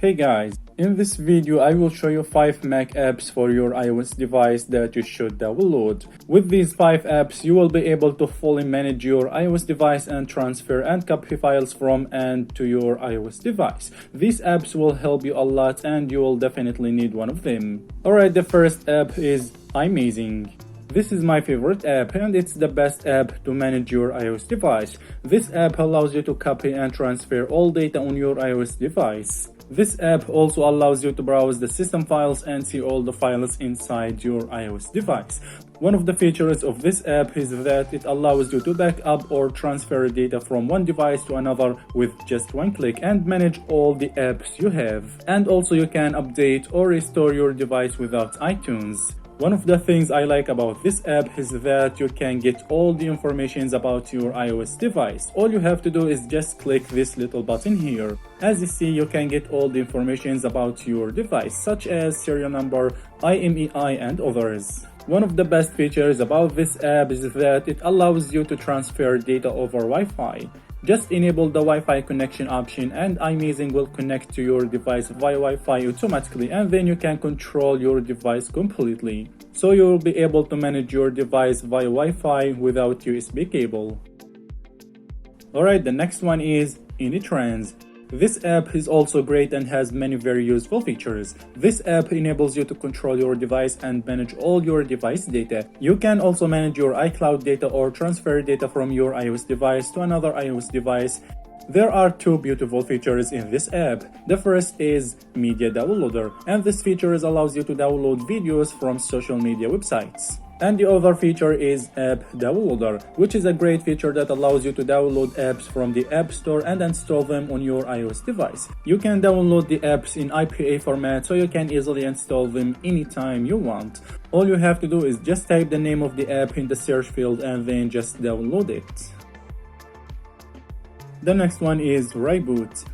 Hey guys, in this video I will show you 5 Mac apps for your iOS device that you should download. With these 5 apps you will be able to fully manage your iOS device and transfer and copy files from and to your iOS device. These apps will help you a lot and you will definitely need one of them. Alright, the first app is iMazing. This is my favorite app and it's the best app to manage your iOS device. This app allows you to copy and transfer all data on your iOS device. This app also allows you to browse the system files and see all the files inside your iOS device. One of the features of this app is that it allows you to back up or transfer data from one device to another with just one click and manage all the apps you have. And also you can update or restore your device without iTunes. One of the things I like about this app is that you can get all the information about your iOS device. All you have to do is just click this little button here. As you see, you can get all the information about your device, such as serial number, IMEI, and others. One of the best features about this app is that it allows you to transfer data over Wi-Fi. Just enable the Wi-Fi connection option and iMazing will connect to your device via Wi-Fi automatically, and then you can control your device completely. So you will be able to manage your device via Wi-Fi without USB cable. Alright, the next one is Initrans. This app is also great and has many very useful features. This app enables you to control your device and manage all your device data. You can also manage your iCloud data or transfer data from your iOS device to another iOS device. There are 2 beautiful features in this app. The first is Media Downloader, and this feature allows you to download videos from social media websites. And the other feature is App Downloader, which is a great feature that allows you to download apps from the App Store and install them on your iOS device. You can download the apps in IPA format so you can easily install them anytime you want. All you have to do is just type the name of the app in the search field and then just download it. The next one is ReiBoot.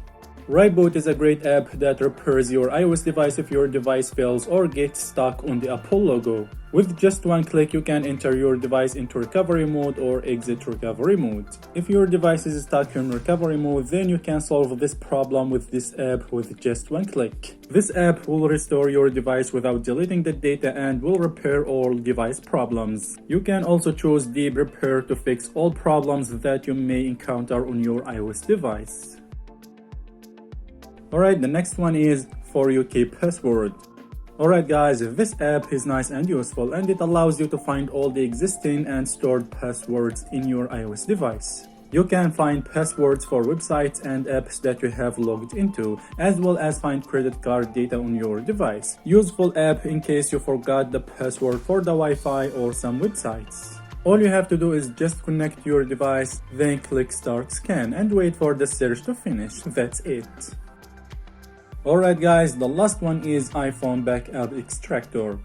ReiBoot is a great app that repairs your iOS device if your device fails or gets stuck on the Apple logo. With just one click, you can enter your device into recovery mode or exit recovery mode. If your device is stuck in recovery mode, then you can solve this problem with this app with just one click. This app will restore your device without deleting the data and will repair all device problems. You can also choose Deep Repair to fix all problems that you may encounter on your iOS device. Alright, the next one is For UK Password. Alright guys, this app is nice and useful and it allows you to find all the existing and stored passwords in your iOS device. You can find passwords for websites and apps that you have logged into, as well as find credit card data on your device. Useful app in case you forgot the password for the Wi-Fi or some websites. All you have to do is just connect your device, then click Start Scan and wait for the search to finish. That's it. Alright guys, the last one is iPhone Backup Extractor.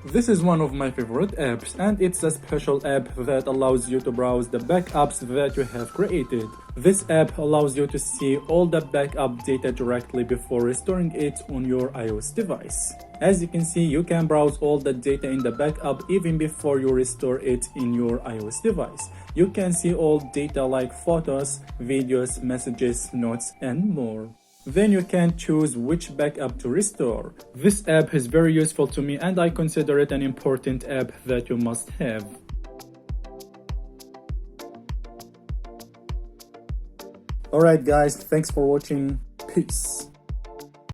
This is one of my favorite apps and it's a special app that allows you to browse the backups that you have created. This app allows you to see all the backup data directly before restoring it on your iOS device. As you can see, you can browse all the data in the backup even before you restore it in your iOS device. You can see all data like photos, videos, messages, notes, and more. Then you can choose which backup to restore. This app is very useful to me and I consider it an important app that you must have. Alright guys, thanks for watching. Peace.